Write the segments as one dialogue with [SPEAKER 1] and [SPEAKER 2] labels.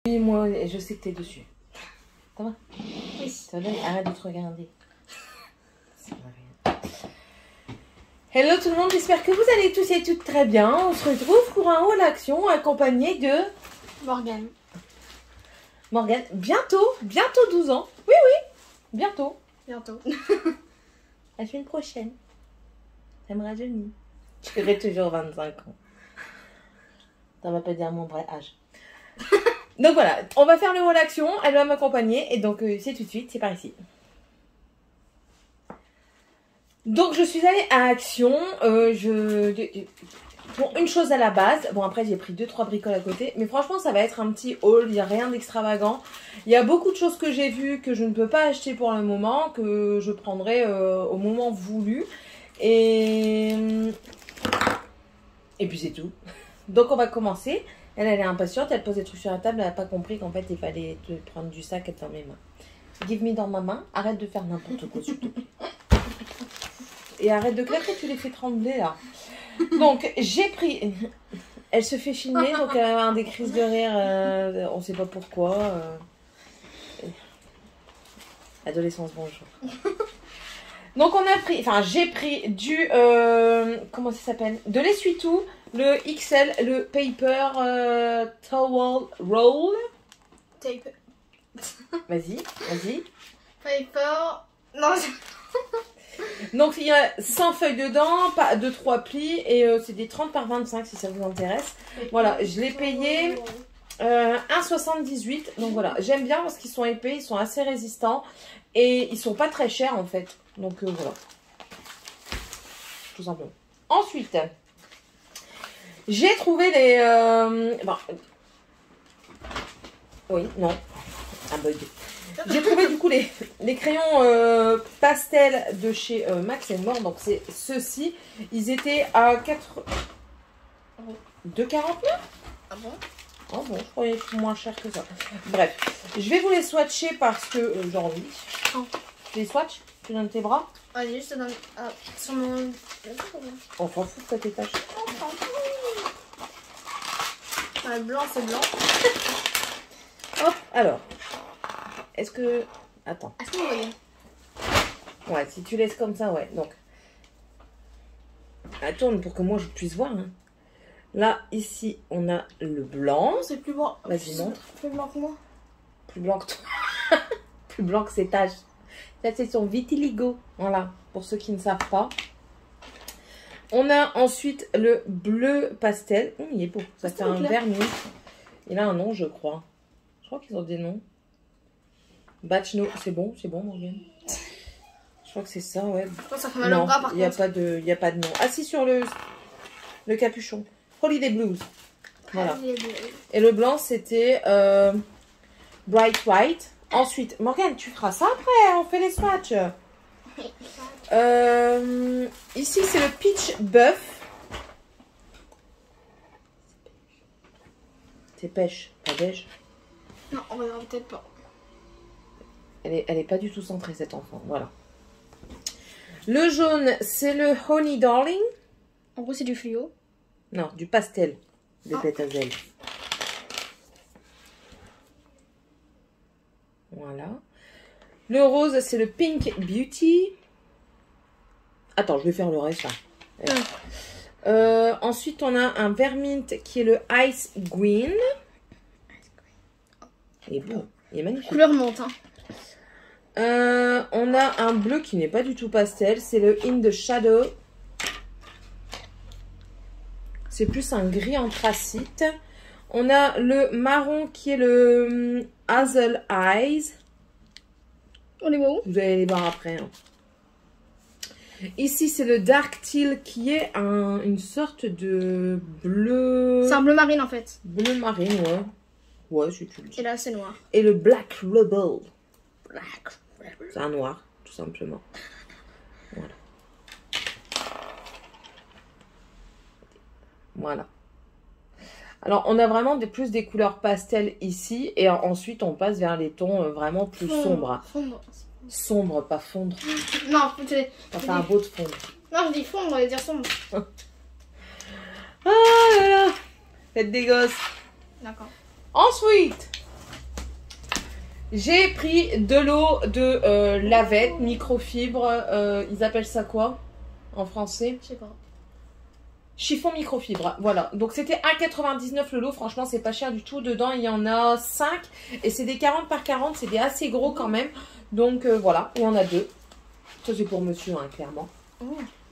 [SPEAKER 1] Oui, moi, je sais que t'es dessus. Ça va?
[SPEAKER 2] Oui.
[SPEAKER 1] Ça va, arrête de te regarder. Hello tout le monde, j'espère que vous allez tous et toutes très bien. On se retrouve pour un haul action accompagné de...
[SPEAKER 2] Morgane.
[SPEAKER 1] Morgane, bientôt 12 ans. Oui, oui, bientôt.
[SPEAKER 2] Bientôt.
[SPEAKER 1] La semaine prochaine. Ça me rajeunit. J'aurai toujours 25 ans. Ça va pas dire mon vrai âge. Donc voilà, on va faire le haul action, elle va m'accompagner et donc c'est tout de suite, c'est par ici. Donc je suis allée à Action, bon, une chose à la base, bon après j'ai pris 2-3 bricoles à côté, mais franchement ça va être un petit haul, il n'y a rien d'extravagant. Il y a beaucoup de choses que j'ai vues que je ne peux pas acheter pour le moment, que je prendrai au moment voulu. Et puis c'est tout. Donc on va commencer. Elle est impatiente, elle pose des trucs sur la table, elle n'a pas compris qu'en fait il fallait te prendre du sac dans mes mains. Give me dans ma main, arrête de faire n'importe quoi s'il te plaît. Et arrête de claquer, tu les fais trembler là. Donc j'ai pris... Elle se fait filmer, donc elle a des crises de rire, on sait pas pourquoi. Adolescence, bonjour. Donc on a pris, enfin j'ai pris du, comment ça s'appelle? De l'essuie-tout, le XL, le Paper Towel Roll.
[SPEAKER 2] Tape.
[SPEAKER 1] Vas-y.
[SPEAKER 2] Paper. Non,
[SPEAKER 1] Donc il y a 100 feuilles dedans, pas de 3 plis, et c'est des 30 par 25 si ça vous intéresse. Voilà, je l'ai payé 1,78. Donc voilà, j'aime bien parce qu'ils sont épais, ils sont assez résistants, et ils sont pas très chers en fait. Donc voilà, tout simplement. Ensuite, j'ai trouvé les... Oui, non, un bug. J'ai trouvé du coup les crayons pastel de chez Max & More. Donc c'est ceux-ci. Ils étaient à 2,49.
[SPEAKER 2] Ah bon?
[SPEAKER 1] Oh bon, je croyais moins cher que ça. Bref, je vais vous les swatcher parce que j'ai envie.
[SPEAKER 2] Oh.
[SPEAKER 1] Tu les swatches? Tu donnes tes bras?
[SPEAKER 2] Ah, juste dans... sur mon...
[SPEAKER 1] On s'en fout de tes tâches.
[SPEAKER 2] Ah, blanc, c'est blanc.
[SPEAKER 1] Hop, alors. Est-ce que... Attends.
[SPEAKER 2] Est-ce que vous voyez?
[SPEAKER 1] Ouais, si tu laisses comme ça, ouais. Donc, attends pour que moi je puisse voir. Hein. Là, ici, on a le blanc.
[SPEAKER 2] C'est plus blanc.
[SPEAKER 1] Vas-y, montre.
[SPEAKER 2] Plus blanc que moi.
[SPEAKER 1] Plus blanc que toi. Plus blanc que ses taches. Ça, c'est son vitiligo. Voilà, pour ceux qui ne savent pas. On a ensuite le bleu pastel. Il est beau. Ça fait un vernis. Il a un nom, je crois. Je crois qu'ils ont des noms. Batch no, c'est bon, Morgane. Je crois que c'est ça, ouais.
[SPEAKER 2] Ça fait mal au bras par contre.
[SPEAKER 1] Il n'y a pas de nom. Assis sur le capuchon. Holiday Blues. Voilà. Et le blanc, c'était Bright White. Ensuite, Morgane, tu feras ça après, on fait les swatchs. Ici, c'est le Peach Buff. C'est pêche, pas beige.
[SPEAKER 2] Non, on verra peut-être pas.
[SPEAKER 1] Elle est pas du tout centrée, cette enfant. Voilà. Le jaune, c'est le Honey Darling.
[SPEAKER 2] En gros, c'est du fluo.
[SPEAKER 1] Non, du pastel de Pétazel. Voilà. Le rose, c'est le Pink Beauty. Attends, je vais faire le reste là. Ensuite, on a un vermint qui est le Ice Green. Il est beau, il est magnifique.
[SPEAKER 2] Couleur monte, hein.
[SPEAKER 1] On a un bleu qui n'est pas du tout pastel, c'est le In the Shadow. C'est plus un gris anthracite. On a le marron qui est le Hazel Eyes.
[SPEAKER 2] On les voit où?
[SPEAKER 1] Vous allez les voir après. Hein. Ici, c'est le Dark Teal qui est une sorte de bleu...
[SPEAKER 2] C'est un bleu marine en fait.
[SPEAKER 1] Bleu marine, ouais. Ouais, si tu le dis.
[SPEAKER 2] Et là, c'est noir.
[SPEAKER 1] Et le Black Rebel.
[SPEAKER 2] Black.
[SPEAKER 1] C'est un noir, tout simplement. Voilà. Voilà. Alors, on a vraiment plus des couleurs pastel ici. Et ensuite, on passe vers les tons vraiment plus sombres. Sombre, pas fondre.
[SPEAKER 2] Non,
[SPEAKER 1] ça fait un beau de fondre.
[SPEAKER 2] Non, je dis fondre, on va dire sombre.
[SPEAKER 1] Ah là là. Faites des gosses.
[SPEAKER 2] D'accord.
[SPEAKER 1] Ensuite, J'ai pris de l'eau de lavette, microfibre. Ils appellent ça quoi en français?
[SPEAKER 2] Je sais pas.
[SPEAKER 1] Chiffon microfibre, voilà. Donc c'était 1,99 le lot, franchement c'est pas cher du tout. Dedans il y en a 5 et c'est des 40 par 40, c'est des assez gros quand même. Donc voilà, il y en a 2. Ça c'est pour monsieur, hein, clairement.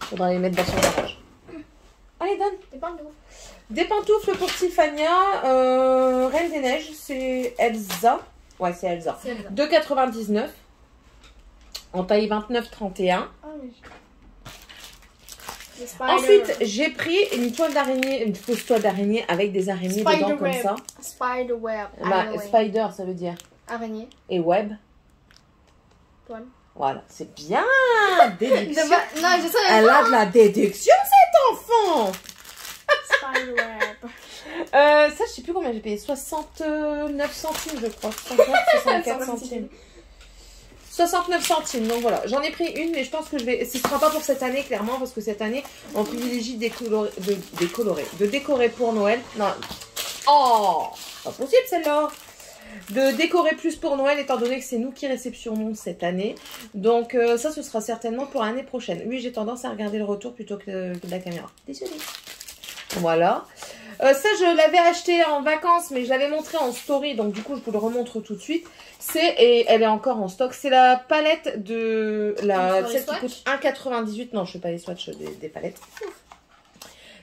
[SPEAKER 1] Faudra les mettre dans son garage. Allez, donne. Des pantoufles pour Tiffania, Reine des Neiges, c'est Elsa. Ouais, c'est Elsa. 2,99 en taille 29-31. Ensuite, j'ai pris une toile d'araignée, une fausse toile d'araignée avec des araignées dedans comme ça.
[SPEAKER 2] Spider web.
[SPEAKER 1] Bah, spider, ça veut dire
[SPEAKER 2] araignée.
[SPEAKER 1] Et web.
[SPEAKER 2] Toile.
[SPEAKER 1] Voilà, c'est bien. Déduction.
[SPEAKER 2] Non, je sais.
[SPEAKER 1] Elle a de la déduction, cet enfant.
[SPEAKER 2] Spider web.
[SPEAKER 1] Ça, je sais plus combien j'ai payé. 69 centimes, je crois. 64 centimes. 69 centimes, donc voilà, j'en ai pris une, mais je pense que ce sera pas pour cette année, clairement, parce que cette année, on privilégie de décorer pour Noël. Non, oh, pas possible celle-là. De décorer plus pour Noël, étant donné que c'est nous qui réceptionnons cette année. Donc ça, ce sera certainement pour l'année prochaine. Oui, j'ai tendance à regarder le retour plutôt que de la caméra. Désolée. Voilà. Ça, je l'avais acheté en vacances, mais je l'avais montré en story, donc du coup, je vous le remontre tout de suite. Et elle est encore en stock. C'est la palette de celle qui coûte 1,98. Non, je ne fais pas les swatchs des palettes.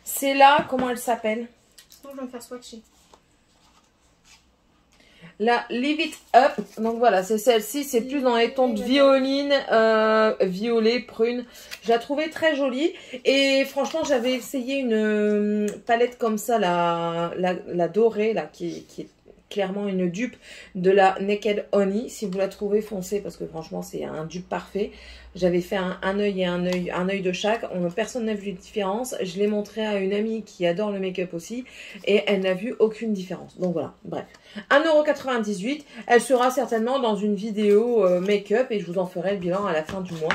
[SPEAKER 1] C'est là, comment elle s'appelle?
[SPEAKER 2] Non, je vais me faire swatcher.
[SPEAKER 1] La Live It Up. Donc voilà, c'est celle-ci. C'est plus dans les tons de violine, violet, prune. Je la trouvais très jolie. Et franchement, j'avais essayé une palette comme ça, la dorée, là, qui est clairement une dupe de la Naked Honey. Si vous la trouvez, foncez, parce que franchement, c'est un dupe parfait. J'avais fait un œil et un œil de chaque. Personne n'a vu de différence. Je l'ai montré à une amie qui adore le make-up aussi. Et elle n'a vu aucune différence. Donc voilà, bref. 1,98 €. Elle sera certainement dans une vidéo make-up. Et je vous en ferai le bilan à la fin du mois.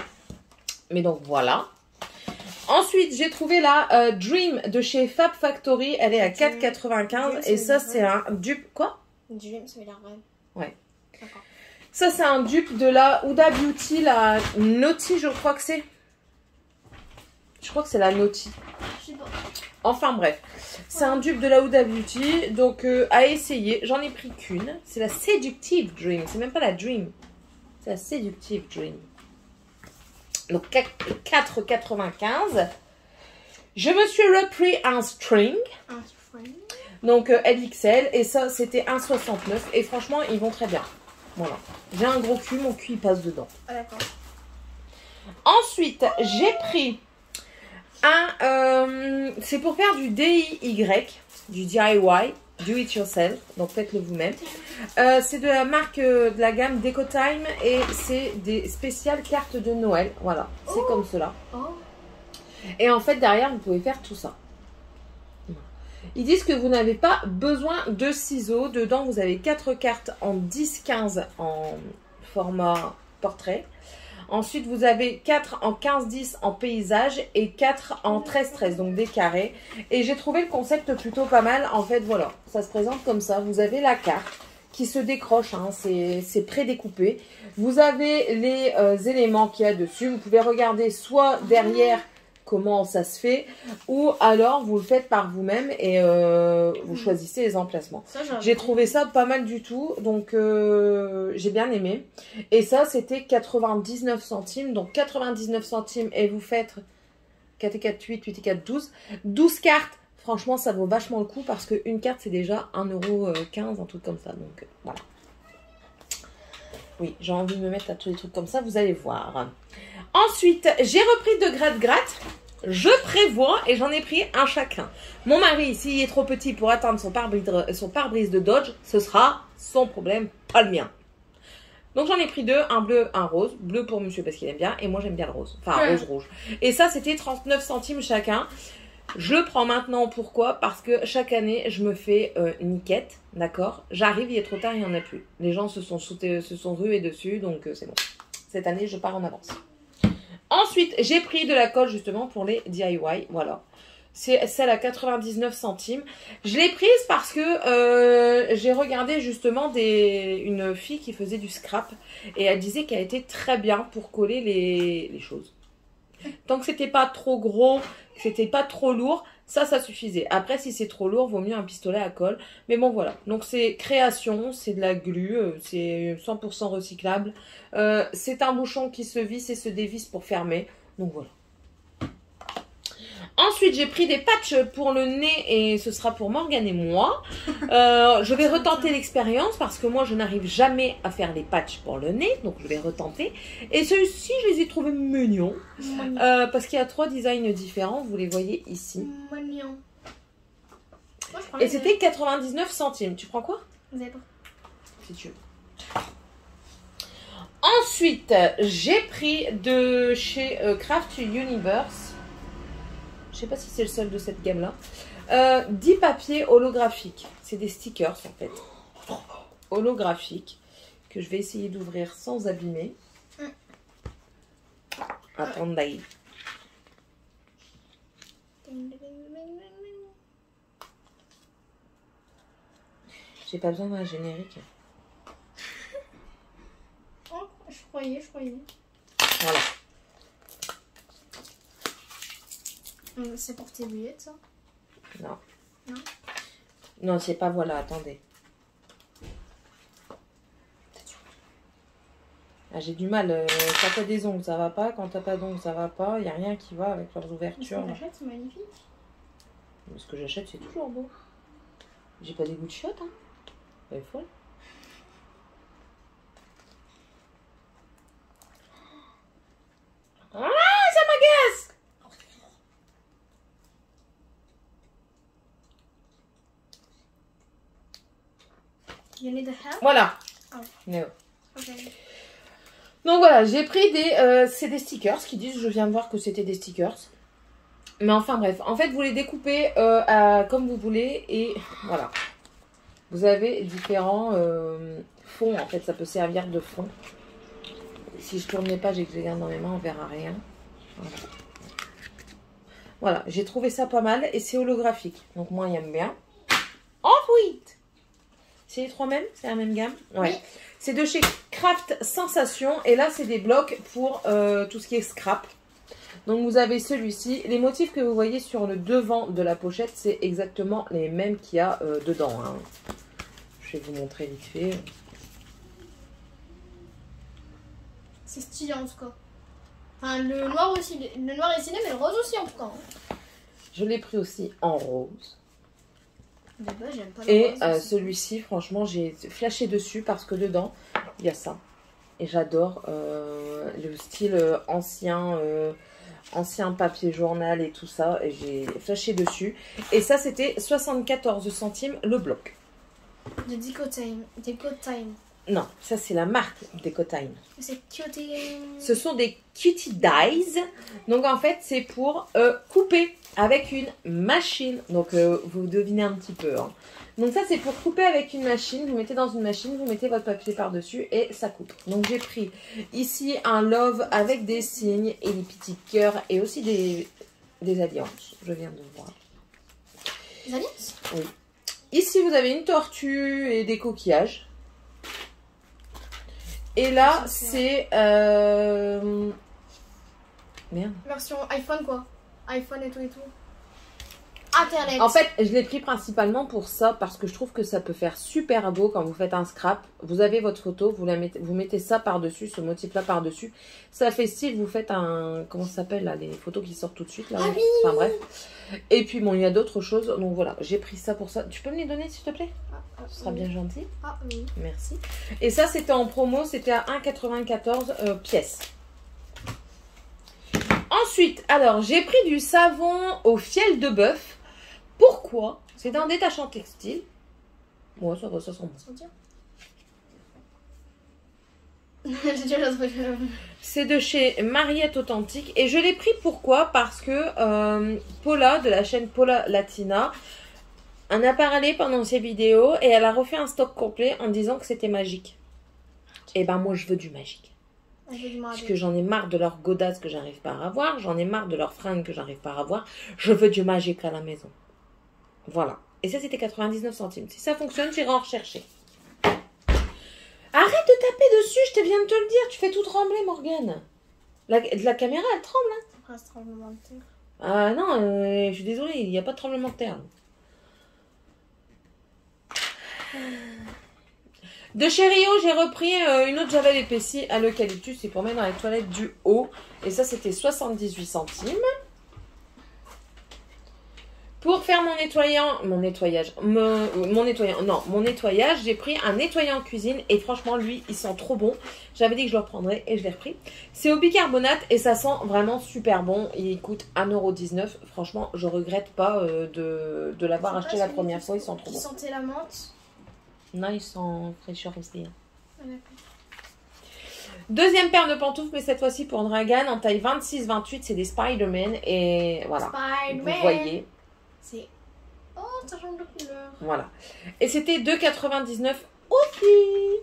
[SPEAKER 1] Mais donc voilà. Ensuite, j'ai trouvé la Dream de chez Fab Factory. Elle est à 4,95 €. Et ça, c'est un dupe... Quoi?
[SPEAKER 2] Dream, ça veut dire rêve.
[SPEAKER 1] Ouais.
[SPEAKER 2] D'accord.
[SPEAKER 1] Ça, c'est un dupe de la Huda Beauty, la Naughty, je crois que c'est. Je crois que c'est la Naughty.
[SPEAKER 2] Je sais pas.
[SPEAKER 1] Enfin bref, c'est un dupe de la Huda Beauty, donc à essayer. J'en ai pris qu'une. C'est la Seductive Dream. C'est même pas la Dream. C'est la Seductive Dream. Donc 4,95 €. Je me suis repris un string.
[SPEAKER 2] Un string.
[SPEAKER 1] Donc LXL. Et ça, c'était 1,69 €. Et franchement, ils vont très bien. Voilà. J'ai un gros cul, mon cul il passe dedans.
[SPEAKER 2] Ah d'accord.
[SPEAKER 1] Ensuite, j'ai pris un... c'est pour faire du DIY, du DIY, do it yourself. Donc faites-le vous-même. C'est de la marque de la gamme Decotime et c'est des spéciales cartes de Noël. Voilà, c'est comme cela. Et en fait, derrière, vous pouvez faire tout ça. Ils disent que vous n'avez pas besoin de ciseaux. Dedans, vous avez 4 cartes en 10-15 en format portrait. Ensuite, vous avez 4 en 15-10 en paysage et 4 en 13-13, donc des carrés. Et j'ai trouvé le concept plutôt pas mal. En fait, voilà, ça se présente comme ça. Vous avez la carte qui se décroche, hein, c'est prédécoupé. Vous avez les éléments qu'il y a dessus. Vous pouvez regarder soit derrière comment ça se fait, ou alors vous le faites par vous-même et vous choisissez les emplacements. J'ai trouvé ça pas mal du tout, donc j'ai bien aimé. Et ça, c'était 99 centimes, donc 99 centimes et vous faites 4 et 4, 8, 8 et 4, 12. 12 cartes, franchement, ça vaut vachement le coup parce qu'une carte, c'est déjà 1,15 €, un truc comme ça, donc voilà. Oui, j'ai envie de me mettre à tous les trucs comme ça, vous allez voir. Ensuite, j'ai repris de gratte-gratte. Je prévois et j'en ai pris un chacun. Mon mari, s'il est trop petit pour atteindre son pare-brise de Dodge, ce sera son problème, pas le mien. Donc j'en ai pris 2, un bleu, un rose. Bleu pour monsieur parce qu'il aime bien et moi j'aime bien le rose. Enfin, rose-rouge. Et ça, c'était 39 centimes chacun. Je le prends maintenant, pourquoi? Parce que chaque année, je me fais une niquette, d'accord? J'arrive, il est trop tard, il n'y en a plus. Les gens se sont rués dessus, donc c'est bon. Cette année, je pars en avance. Ensuite, j'ai pris de la colle justement pour les DIY, voilà. C'est celle à 99 centimes. Je l'ai prise parce que j'ai regardé justement une fille qui faisait du scrap. Et elle disait qu'elle était très bien pour coller les choses. Tant que c'était pas trop gros, que c'était pas trop lourd, ça suffisait. Après, si c'est trop lourd, vaut mieux un pistolet à colle. Mais bon, voilà. Donc, c'est création, c'est de la glu, c'est 100% recyclable. C'est un bouchon qui se visse et se dévisse pour fermer. Donc, voilà. Ensuite, j'ai pris des patchs pour le nez et ce sera pour Morgane et moi. Je vais retenter l'expérience parce que moi, je n'arrive jamais à faire les patchs pour le nez. Donc, je vais retenter. Et ceux-ci, je les ai trouvés mignons. Parce qu'il y a 3 designs différents. Vous les voyez ici.
[SPEAKER 2] Mignon.
[SPEAKER 1] Et c'était 99 centimes. Tu prends quoi?
[SPEAKER 2] Vous avez pas.
[SPEAKER 1] Si tu veux. Ensuite, j'ai pris de chez Craft Universe. Je sais pas si c'est le seul de cette gamme-là. 10 papiers holographiques. C'est des stickers, en fait. Holographiques. Que je vais essayer d'ouvrir sans abîmer. Attendez. J'ai pas besoin d'un générique.
[SPEAKER 2] Oh, je croyais.
[SPEAKER 1] Voilà.
[SPEAKER 2] C'est pour tes billettes, ça?
[SPEAKER 1] Non.
[SPEAKER 2] Non?
[SPEAKER 1] Non, c'est pas voilà, attendez. Ah, j'ai du mal. Quand t'as des ongles, ça va pas. Quand t'as pas d'ongles, ça va pas. Il n'y a rien qui va avec leurs ouvertures.
[SPEAKER 2] Ce que j'achète, c'est magnifique.
[SPEAKER 1] Mais ce que j'achète, c'est toujours beau. J'ai pas des goûts de chiottes, hein. Elle est folle. Ah, ça m'agace!
[SPEAKER 2] You need a help?
[SPEAKER 1] Voilà.
[SPEAKER 2] Oh.
[SPEAKER 1] No.
[SPEAKER 2] Ok.
[SPEAKER 1] Donc voilà, j'ai pris c'est des stickers qui disent, je viens de voir que c'était des stickers. Mais enfin bref, en fait vous les découpez comme vous voulez et voilà. Vous avez différents fonds, en fait ça peut servir de fond. Si je tourne les pages et que je les garde dans mes mains, on verra rien. Voilà, voilà, j'ai trouvé ça pas mal et c'est holographique. Donc moi j'aime bien. Ensuite, c'est les 3 mêmes? C'est la même gamme? Ouais. Oui. C'est de chez Craft Sensation. Et là, c'est des blocs pour tout ce qui est scrap. Donc, vous avez celui-ci. Les motifs que vous voyez sur le devant de la pochette, c'est exactement les mêmes qu'il y a dedans. Hein. Je vais vous montrer vite fait.
[SPEAKER 2] C'est stylé en tout cas. Enfin, le noir aussi. Le noir est stylé, mais le rose aussi en tout cas. Hein.
[SPEAKER 1] Je l'ai pris aussi en rose.
[SPEAKER 2] Bah, j'aime pas
[SPEAKER 1] et celui-ci, franchement, j'ai flashé dessus parce que dedans, il y a ça. Et j'adore le style ancien papier journal et tout ça. Et j'ai flashé dessus. Et ça, c'était 74 centimes le bloc.
[SPEAKER 2] De Decotime.
[SPEAKER 1] Non, ça c'est la marque Decotime.
[SPEAKER 2] C'est Cutie.
[SPEAKER 1] Ce sont des Cutie Dies. Donc en fait, c'est pour couper avec une machine. Donc vous devinez un petit peu. Hein. Donc ça c'est pour couper avec une machine. Vous mettez dans une machine, vous mettez votre papier par-dessus et ça coupe. Donc j'ai pris ici un love avec des signes et des petits cœurs et aussi des alliances. Je viens de voir.
[SPEAKER 2] Des alliances?
[SPEAKER 1] Oui. Ici vous avez une tortue et des coquillages. Et là, c'est... Merde.
[SPEAKER 2] Version iPhone, quoi. iPhone et tout. Internet.
[SPEAKER 1] En fait, je l'ai pris principalement pour ça, parce que je trouve que ça peut faire super beau quand vous faites un scrap. Vous avez votre photo, vous mettez ça par-dessus, ce motif-là par-dessus. Ça fait style, vous faites un... Comment ça s'appelle, là, les photos qui sortent tout de suite, là.
[SPEAKER 2] Ah oui.
[SPEAKER 1] Enfin, bref. Et puis, bon, il y a d'autres choses. Donc, voilà, j'ai pris ça pour ça. Tu peux me les donner, s'il te plaît? Ce sera bien gentil.
[SPEAKER 2] Ah oui.
[SPEAKER 1] Merci. Et ça, c'était en promo. C'était à 1,94 pièces. Ensuite, alors, j'ai pris du savon au fiel de bœuf. Pourquoi? C'est un détachant textile. Ouais, ça va, ça sent bon. C'est de chez Mariette Authentique. Et je l'ai pris pourquoi? Parce que Paula, de la chaîne Paula Latina, en a parlé pendant ses vidéos et elle a refait un stock complet en disant que c'était magique. Et ben moi je veux du magique.
[SPEAKER 2] J'ai du mal à
[SPEAKER 1] Parce
[SPEAKER 2] dire.
[SPEAKER 1] que j'en ai marre de leur godasse que j'arrive pas à avoir. J'en ai marre de leurs fringues que j'arrive pas à avoir. Je veux du magique à la maison. Voilà. Et ça, c'était 99 centimes. Si ça fonctionne, j'irai en rechercher. Arrête de taper dessus, je te viens de te le dire. Tu fais tout trembler, Morgane. La caméra, elle tremble. Hein.
[SPEAKER 2] Après, c'est tremblement de terre.
[SPEAKER 1] Ah non, je suis désolée, il n'y a pas de tremblement de terre. De chez Rio, j'ai repris une autre javel épaissie à l'eucalyptus. C'est pour mettre dans les toilettes du haut. Et ça, c'était 78 centimes. Pour faire mon nettoyage, j'ai pris un nettoyant cuisine et franchement, lui, il sent trop bon. J'avais dit que je le reprendrais et je l'ai repris. C'est au bicarbonate et ça sent vraiment super bon. Il coûte 1,19 €. Franchement, je regrette pas de l'avoir acheté la première fois. Il sent trop bon.
[SPEAKER 2] Qui sentait la menthe.
[SPEAKER 1] Non, il sent fraîcheur aussi. Hein.
[SPEAKER 2] Ah, d'accord.
[SPEAKER 1] Deuxième paire de pantoufles, mais cette fois-ci pour Dragan en taille 26-28. C'est des Spider-Man et voilà.
[SPEAKER 2] Spider-Man.
[SPEAKER 1] Vous voyez.
[SPEAKER 2] C'est... Oh, ça change de couleur.
[SPEAKER 1] Voilà. Et c'était 2,99 aussi.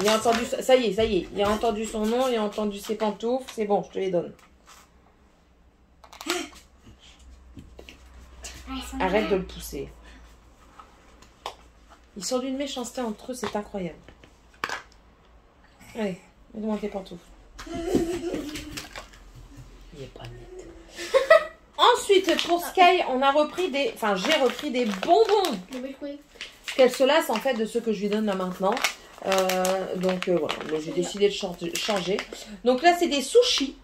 [SPEAKER 1] Il a entendu ça y est. Il a entendu son nom, il a entendu ses pantoufles. C'est bon, je te les donne. Arrête de le pousser. Ils sont d'une méchanceté entre eux, c'est incroyable. Allez, mets-moi tes pantoufles. Il est pas net. Ensuite, pour Sky, on a repris des... Enfin, j'ai repris des bonbons. Qu'elle se lasse, en fait, de ceux que je lui donne là maintenant. Voilà, j'ai décidé de changer. Donc là, c'est des sushis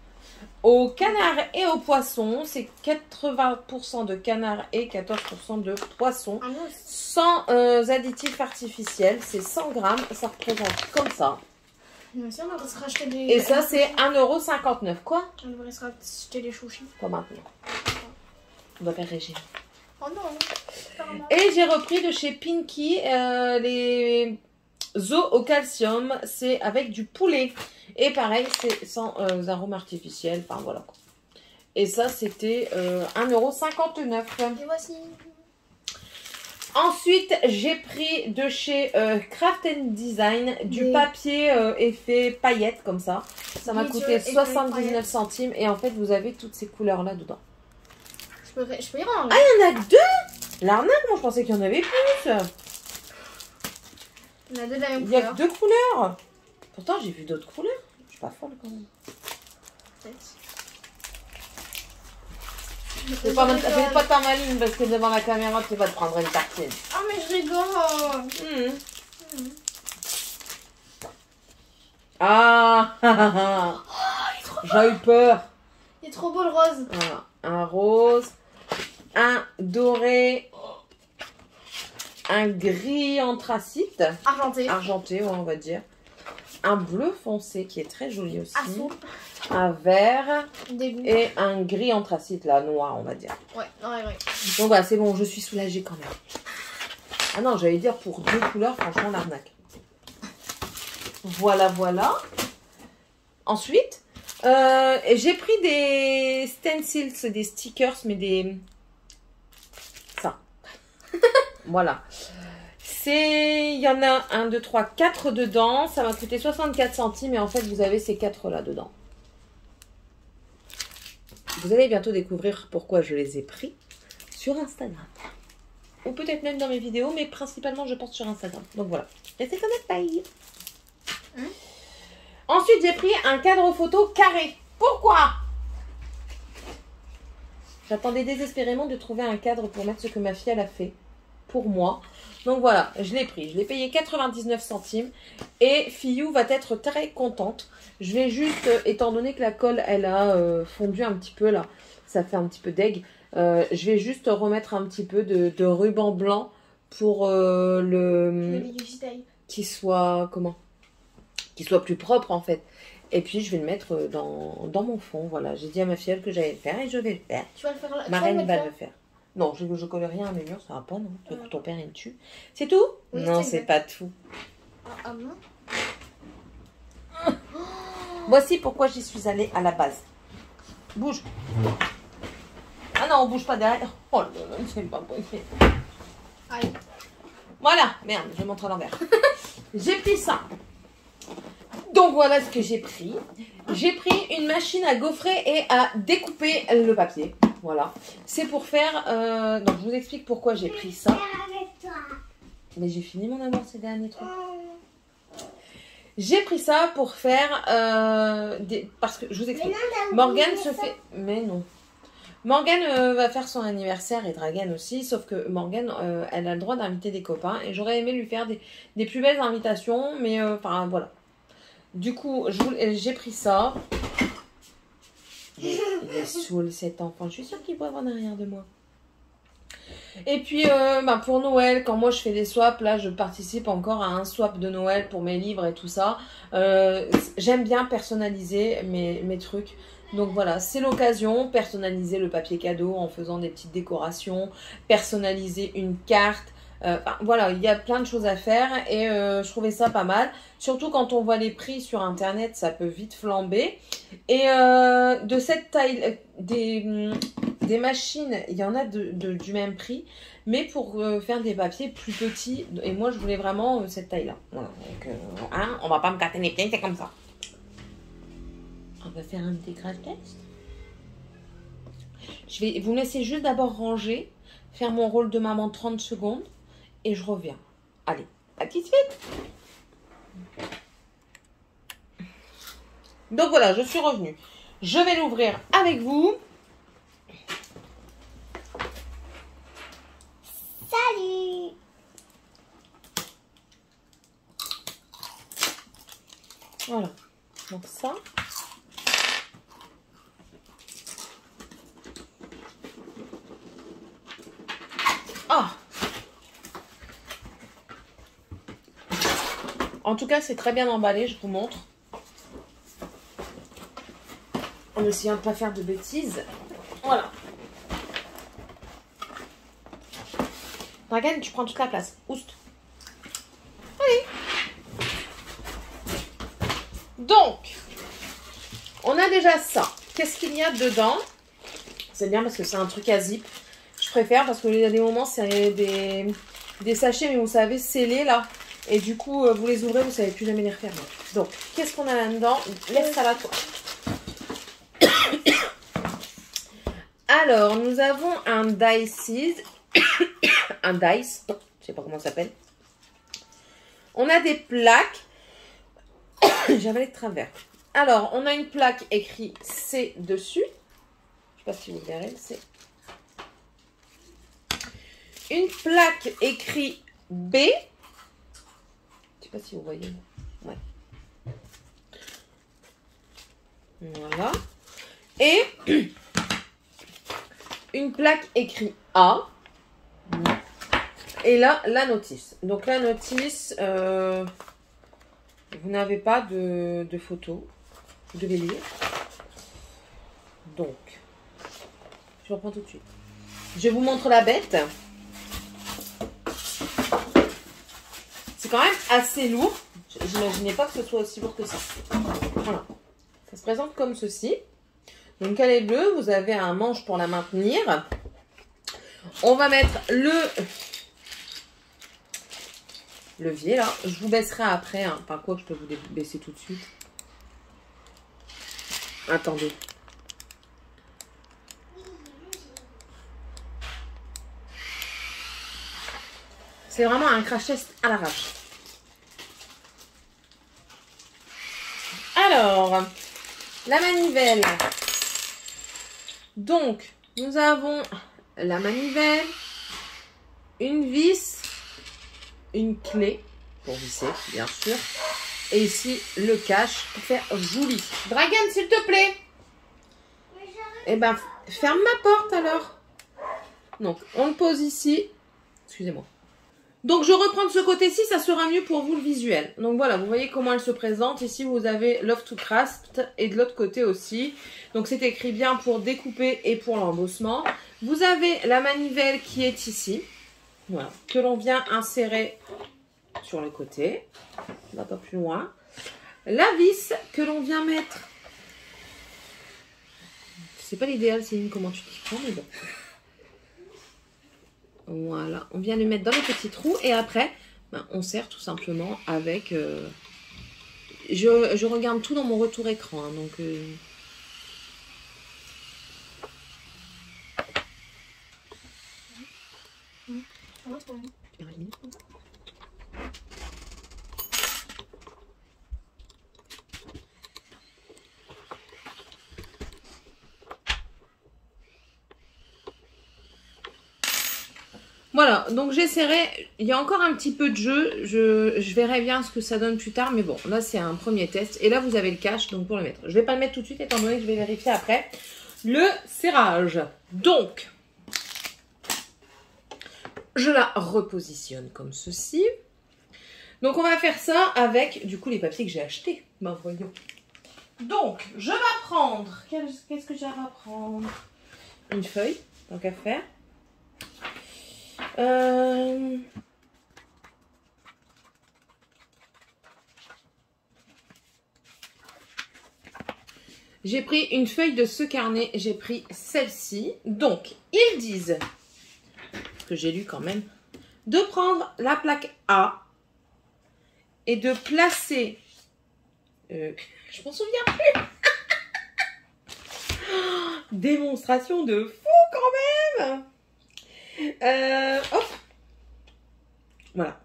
[SPEAKER 1] au canard et au poisson. C'est 80% de canard et 14% de poisson. Sans additifs artificiels. C'est 100 grammes. Ça représente comme ça. Et ça, c'est 1,59 €. Quoi?
[SPEAKER 2] On devrait se racheter les sushis.
[SPEAKER 1] Quoi maintenant? On va faire régime.
[SPEAKER 2] Oh non.
[SPEAKER 1] Et j'ai repris de chez Pinky les os au calcium. C'est avec du poulet. Et pareil, c'est sans arômes artificiels. Enfin voilà. Et ça, c'était 1,59 €.
[SPEAKER 2] Et voici.
[SPEAKER 1] Ensuite, j'ai pris de chez Craft Design du papier effet paillettes comme ça. Ça m'a coûté 79 centimes. Et en fait, vous avez toutes ces couleurs-là dedans.
[SPEAKER 2] Je peux y rendre.
[SPEAKER 1] Ah, il y en a que 2! L'arnaque, moi je pensais qu'il y en avait plus.
[SPEAKER 2] Il y en a 2 de la même
[SPEAKER 1] Il y a
[SPEAKER 2] couleur.
[SPEAKER 1] que 2 couleurs. Pourtant, j'ai vu d'autres couleurs. Je suis pas folle quand même. Fais pas ta maline parce que devant la caméra, tu vas te prendre une tartine.
[SPEAKER 2] Ah, mais je rigole.
[SPEAKER 1] Ah, j'ai eu peur.
[SPEAKER 2] Il est trop beau le rose.
[SPEAKER 1] Voilà. Un rose, un doré, un gris anthracite. Argenté, ouais, on va dire. Un bleu foncé qui est très joli aussi. Un vert et un gris anthracite, là, noir, on va dire.
[SPEAKER 2] Ouais.
[SPEAKER 1] Donc voilà, c'est bon, je suis soulagée quand même. Ah non, j'allais dire pour 2 couleurs, franchement, l'arnaque. Voilà. Ensuite, j'ai pris des stencils, des stickers, mais des... Ça. Voilà. Il y en a 1, 2, 3, 4 dedans. Ça m'a coûté 64 centimes et en fait, vous avez ces 4 là dedans. Vous allez bientôt découvrir pourquoi je les ai pris sur Instagram. Ou peut-être même dans mes vidéos, mais principalement, je pense sur Instagram. Donc voilà. Restez connectés. Ensuite, j'ai pris un cadre photo carré. Pourquoi? J'attendais désespérément de trouver un cadre pour mettre ce que ma fille elle a fait pour moi. Donc voilà, je l'ai pris. Je l'ai payé 99 centimes. Et Fillou va être très contente. Je vais juste, étant donné que la colle, elle a fondu un petit peu là. Ça fait un petit peu deg. Je vais juste remettre un petit peu de ruban blanc pour qu'il soit, qu'il soit plus propre en fait. Et puis je vais le mettre dans mon fond. Voilà, j'ai dit à ma filleule que j'allais le faire et je vais le faire.
[SPEAKER 2] Tu vas le faire là.
[SPEAKER 1] Ma reine va le faire. Non, je colle rien à mes murs, ça va pas, non. Tu veux que ton père il me tue. C'est tout?
[SPEAKER 2] Oui,
[SPEAKER 1] non, c'est pas tout.
[SPEAKER 2] Ah bon?
[SPEAKER 1] Voici pourquoi j'y suis allée à la base. Bouge. Ah non, on bouge pas derrière. Oh là là, c'est pas possible.
[SPEAKER 2] Aïe.
[SPEAKER 1] Voilà, merde, je montre à l'envers. J'ai pris ça. Donc voilà ce que j'ai pris. J'ai pris une machine à gaufrer et à découper le papier. Voilà. C'est pour faire... Donc je vous explique pourquoi j'ai pris ça. Mais j'ai fini mon amour, ces derniers trucs. J'ai pris ça pour faire parce que je vous explique. Morgane se fait... Mais non. Morgane va faire son anniversaire et Dragan aussi. Sauf que Morgane, elle a le droit d'inviter des copains. Et j'aurais aimé lui faire des plus belles invitations. Mais enfin, voilà. Du coup, j'ai pris ça. Il est saoul cet enfant. Je suis sûre qu'il boit en arrière de moi. Et puis, pour Noël, quand moi je fais des swaps, là je participe encore à un swap de Noël pour mes livres et tout ça. J'aime bien personnaliser mes trucs. Donc voilà, c'est l'occasion, personnaliser le papier cadeau en faisant des petites décorations, personnaliser une carte. Voilà, il y a plein de choses à faire et je trouvais ça pas mal. Surtout quand on voit les prix sur internet, ça peut vite flamber. Et de cette taille, des machines, il y en a du même prix, mais pour faire des papiers plus petits. Et moi, je voulais vraiment cette taille-là. Voilà, donc, hein, on va pas me casser les pieds, c'est comme ça. On va faire un petit crash test. Je vais vous laisser juste d'abord ranger, faire mon rôle de maman 30 secondes. Et je reviens. Allez, à tout de suite. Donc voilà, je suis revenue. Je vais l'ouvrir avec vous.
[SPEAKER 2] Salut.
[SPEAKER 1] Voilà. Donc ça. Ah! En tout cas, c'est très bien emballé, je vous montre. En essayant de ne pas faire de bêtises. Voilà. Dragan, tu prends toute la place. Oust. Allez. Donc, on a déjà ça. Qu'est-ce qu'il y a dedans? C'est bien parce que c'est un truc à zip. Je préfère parce qu'il y a des moments, c'est des sachets, mais vous savez, scellés là. Et du coup, vous les ouvrez, vous ne savez plus jamais les refermer. Donc, qu'est-ce qu'on a là-dedans? Laisse ça là, toi. Alors, nous avons un Dice. Un Dice. Je ne sais pas comment ça s'appelle. On a des plaques. J'avais les travers. Alors, on a une plaque écrit C dessus. Je ne sais pas si vous verrez. C'est une plaque écrit B. Je sais pas si vous voyez. Ouais. Voilà. Et une plaque écrit A. Et là, la notice. Donc la notice, vous n'avez pas de photo. Vous devez lire. Donc, je reprends tout de suite. Je vous montre la bête. C'est quand même assez lourd. J'imaginais pas que ce soit aussi lourd que ça. Voilà. Ça se présente comme ceci. Donc elle est bleue. Vous avez un manche pour la maintenir. On va mettre le levier là. Je vous baisserai après. Hein. Enfin quoi que je peux vous baisser tout de suite. Attendez. C'est vraiment un crash test à l'arrache. Alors, la manivelle. Donc, nous avons la manivelle, une vis, une clé pour visser, bien sûr. Et ici, le cache pour faire joli. Dragan, s'il te plaît. Eh ben, ferme ma porte alors. Donc, on le pose ici. Excusez-moi. Donc, je reprends de ce côté-ci, ça sera mieux pour vous le visuel. Donc, voilà, vous voyez comment elle se présente. Ici, vous avez Love to Craft et de l'autre côté aussi. Donc, c'est écrit bien pour découper et pour l'embossement. Vous avez la manivelle qui est ici. Voilà, que l'on vient insérer sur le côté. On va pas plus loin. La vis que l'on vient mettre. C'est pas l'idéal, Céline, comment tu t'y prends, mais bon. Voilà, on vient le mettre dans les petits trous et après, ben, on serre tout simplement avec Je regarde tout dans mon retour écran, hein, donc... Voilà, donc j'essaierai, il y a encore un petit peu de jeu, je verrai bien ce que ça donne plus tard, mais bon, là c'est un premier test, et là vous avez le cache, donc pour le mettre. Je vais pas le mettre tout de suite, étant donné que je vais vérifier après le serrage. Donc, je la repositionne comme ceci. Donc on va faire ça avec, du coup, les papiers que j'ai achetés, ben voyons. Donc, je vais prendre, qu'est-ce que j'ai à prendre? Une feuille, tant qu'à faire. J'ai pris une feuille de ce carnet, j'ai pris celle-ci. Donc, ils disent, que j'ai lu quand même, de prendre la plaque A et de placer... je m'en souviens plus. Démonstration de fou quand même. Hop. Voilà.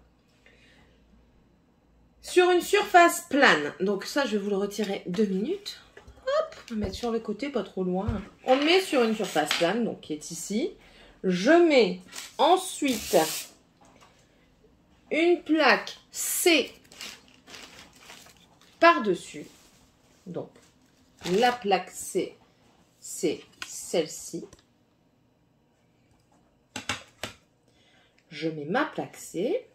[SPEAKER 1] Sur une surface plane. Donc ça, je vais vous le retirer 2 minutes. Hop. On va mettre sur le côté, pas trop loin. On le met sur une surface plane, donc qui est ici. Je mets ensuite une plaque C par-dessus. Donc, la plaque C, c'est celle-ci. Je mets ma plaque C.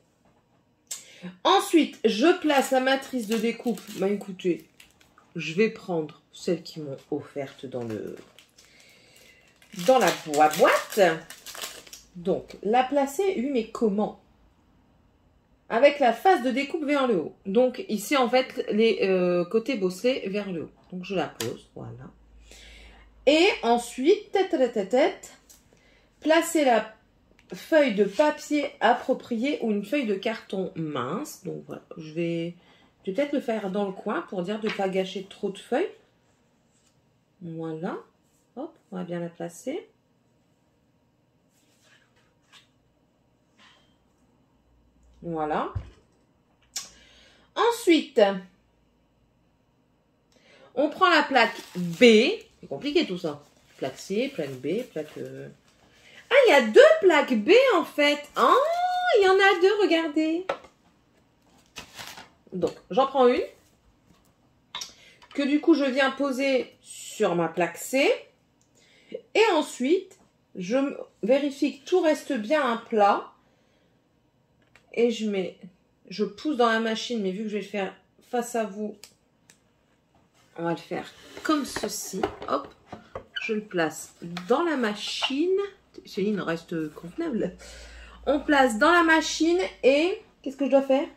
[SPEAKER 1] Ensuite, je place la matrice de découpe. Bah écoutez, je vais prendre celle qu'ils m'ont offerte dans la boîte. Donc, la placer, oui, mais comment? Avec la face de découpe vers le haut. Donc, ici, en fait, les côtés bossés vers le haut. Donc, je la pose, voilà. Et ensuite, placer la feuille de papier appropriée ou une feuille de carton mince. Donc, voilà, je vais peut-être le faire dans le coin pour dire de ne pas gâcher trop de feuilles. Voilà. Hop, on va bien la placer. Voilà. Ensuite, on prend la plaque B. C'est compliqué tout ça. Plaque C, plaque B, plaque... Ah, il y a 2 plaques B en fait. Oh, il y en a 2, regardez. Donc, j'en prends une. Que du coup, je viens poser sur ma plaque C. Et ensuite, je vérifie que tout reste bien à plat. Et je pousse dans la machine, mais vu que je vais le faire face à vous, on va le faire comme ceci. Hop, je le place dans la machine. Céline reste convenable. On place dans la machine et qu'est-ce que je dois faire?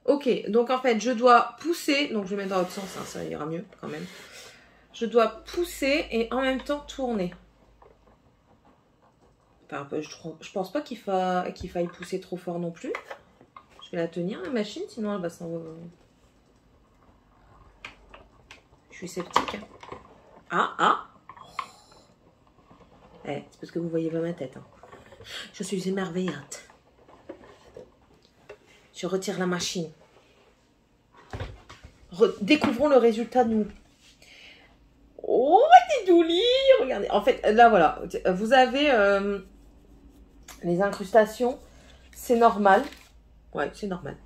[SPEAKER 1] Ok, donc en fait, je dois pousser. Donc je vais mettre dans l'autre sens, hein, ça ira mieux quand même. Je dois pousser et en même temps tourner. Enfin, je pense pas qu'il faille pousser trop fort non plus. Je vais la tenir la machine, sinon elle va s'en... Je suis sceptique. Ah. Eh, c'est parce que vous voyez pas ma tête. Hein. Je suis émerveillante. Je retire la machine. Découvrons le résultat de nous. Oh, des doulis. Regardez. En fait, là, voilà. Vous avez les incrustations. C'est normal. Ouais, c'est normal.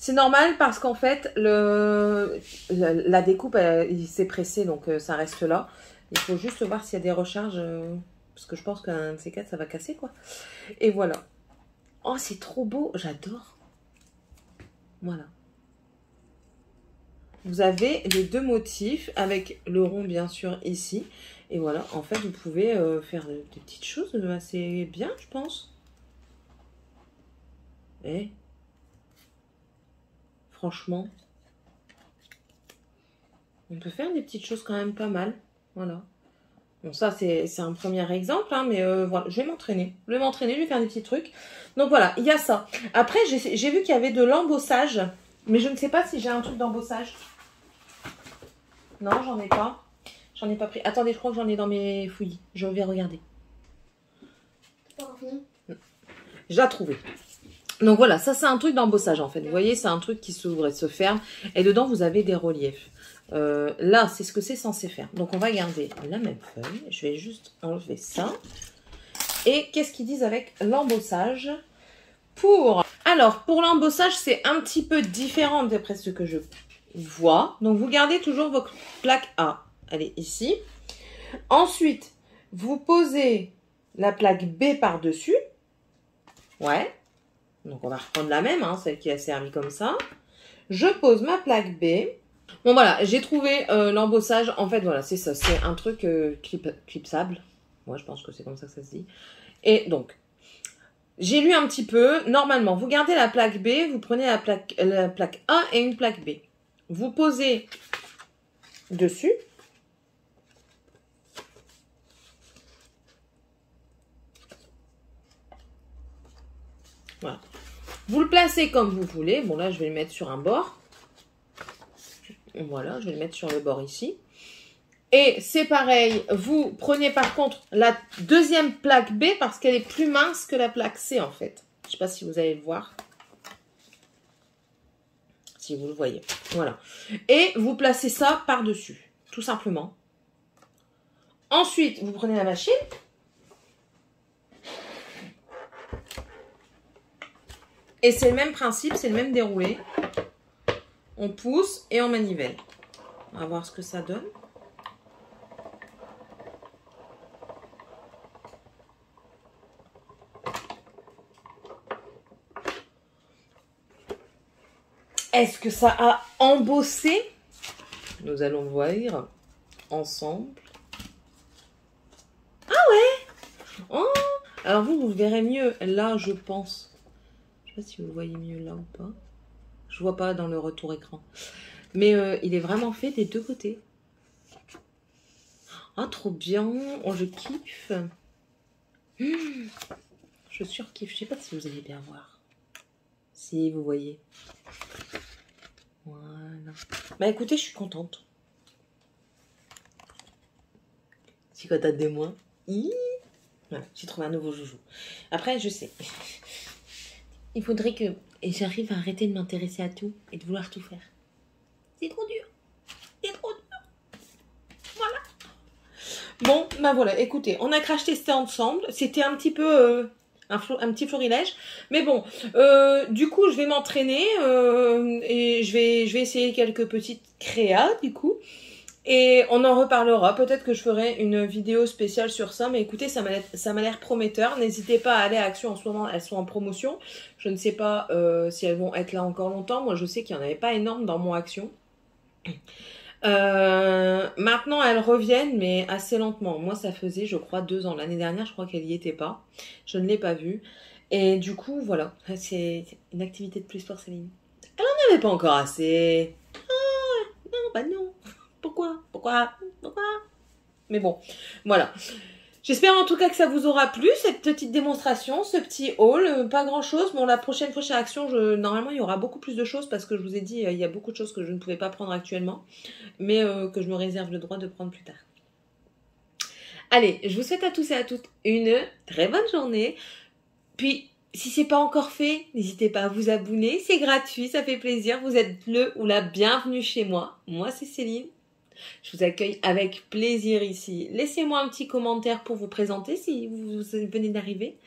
[SPEAKER 1] C'est normal parce qu'en fait, la découpe, il s'est pressé, donc ça reste là. Il faut juste voir s'il y a des recharges, parce que je pense qu'un de ces 4, ça va casser, quoi. Et voilà. Oh, c'est trop beau, j'adore. Voilà. Vous avez les 2 motifs, avec le rond, bien sûr, ici. Et voilà, en fait, vous pouvez faire des petites choses assez bien, je pense. Et... franchement, on peut faire des petites choses quand même pas mal. Voilà. Bon, ça, c'est un premier exemple, hein, mais voilà, je vais m'entraîner. Je vais m'entraîner, je vais faire des petits trucs. Donc voilà, il y a ça. Après, j'ai vu qu'il y avait de l'embossage, mais je ne sais pas si j'ai un truc d'embossage. Non, j'en ai pas. J'en ai pas pris. Attendez, je crois que j'en ai dans mes fouillis. Je vais regarder. Je l'ai trouvé. Donc voilà, ça c'est un truc d'embossage en fait. Vous voyez, c'est un truc qui s'ouvre et se ferme. Et dedans, vous avez des reliefs. Là, c'est ce que c'est censé faire. Donc on va garder la même feuille. Je vais juste enlever ça. Et qu'est-ce qu'ils disent avec l'embossage? Alors, pour l'embossage, c'est un petit peu différent d'après ce que je vois. Donc vous gardez toujours votre plaque A. Elle est ici. Ensuite, vous posez la plaque B par-dessus. Ouais. Donc on va reprendre la même, hein, celle qui a servi comme ça. Je pose ma plaque B. Bon voilà, j'ai trouvé l'embossage. En fait, voilà, c'est ça. C'est un truc clipsable. Moi, je pense que c'est comme ça que ça se dit. Et donc, j'ai lu un petit peu. Normalement, vous gardez la plaque B, vous prenez la plaque A et une plaque B. Vous posez dessus. Voilà. Vous le placez comme vous voulez. Bon, là, je vais le mettre sur un bord. Voilà, je vais le mettre sur le bord ici. Et c'est pareil, vous prenez par contre la deuxième plaque B parce qu'elle est plus mince que la plaque C en fait. Je ne sais pas si vous allez le voir. Si vous le voyez. Voilà. Et vous placez ça par-dessus, tout simplement. Ensuite, vous prenez la machine. Et c'est le même principe, c'est le même déroulé. On pousse et on manivelle. On va voir ce que ça donne. Est-ce que ça a embossé? Nous allons voir ensemble. Ah ouais! Oh! Alors vous le verrez mieux là, je pense. Je sais pas si vous le voyez mieux là ou pas. Je vois pas dans le retour écran. Mais il est vraiment fait des deux côtés. Ah, trop bien! Oh, je kiffe! Je surkiffe. Je sais pas si vous allez bien voir. Si vous voyez. Voilà. Bah écoutez, je suis contente. Je suis contente de moi. Voilà, j'ai trouvé un nouveau joujou. Après, je sais. Il faudrait que j'arrive à arrêter de m'intéresser à tout et de vouloir tout faire. C'est trop dur. C'est trop dur. Voilà. Bon, bah voilà, écoutez, on a crash testé ensemble. C'était un petit peu... un petit florilège. Mais bon, du coup, je vais m'entraîner et je vais essayer quelques petites créas, du coup. Et on en reparlera. Peut-être que je ferai une vidéo spéciale sur ça. Mais écoutez, ça m'a l'air prometteur. N'hésitez pas à aller à Action. En ce moment, elles sont en promotion. Je ne sais pas si elles vont être là encore longtemps. Moi, je sais qu'il n'y en avait pas énorme dans mon Action. Maintenant, elles reviennent, mais assez lentement. Moi, ça faisait, je crois, 2 ans. L'année dernière, je crois qu'elle n'y était pas. Je ne l'ai pas vue. Et du coup, voilà. C'est une activité de plus pour Céline. Elle n'en avait pas encore assez. Ah, non, bah non. Pourquoi? Mais bon, voilà. J'espère en tout cas que ça vous aura plu, cette petite démonstration, ce petit haul. Pas grand chose. Bon, la prochaine fois chez Action, normalement, il y aura beaucoup plus de choses parce que je vous ai dit, il y a beaucoup de choses que je ne pouvais pas prendre actuellement, mais que je me réserve le droit de prendre plus tard. Allez, je vous souhaite à tous et à toutes une très bonne journée. Puis, si c'est pas encore fait, n'hésitez pas à vous abonner. C'est gratuit, ça fait plaisir. Vous êtes le ou la bienvenue chez moi. Moi, c'est Céline. Je vous accueille avec plaisir ici. Laissez-moi un petit commentaire pour vous présenter si vous venez d'arriver.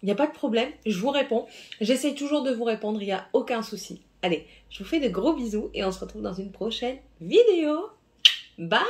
[SPEAKER 1] Il n'y a pas de problème, je vous réponds. J'essaie toujours de vous répondre, il n'y a aucun souci. Allez, je vous fais de gros bisous et on se retrouve dans une prochaine vidéo. Bye!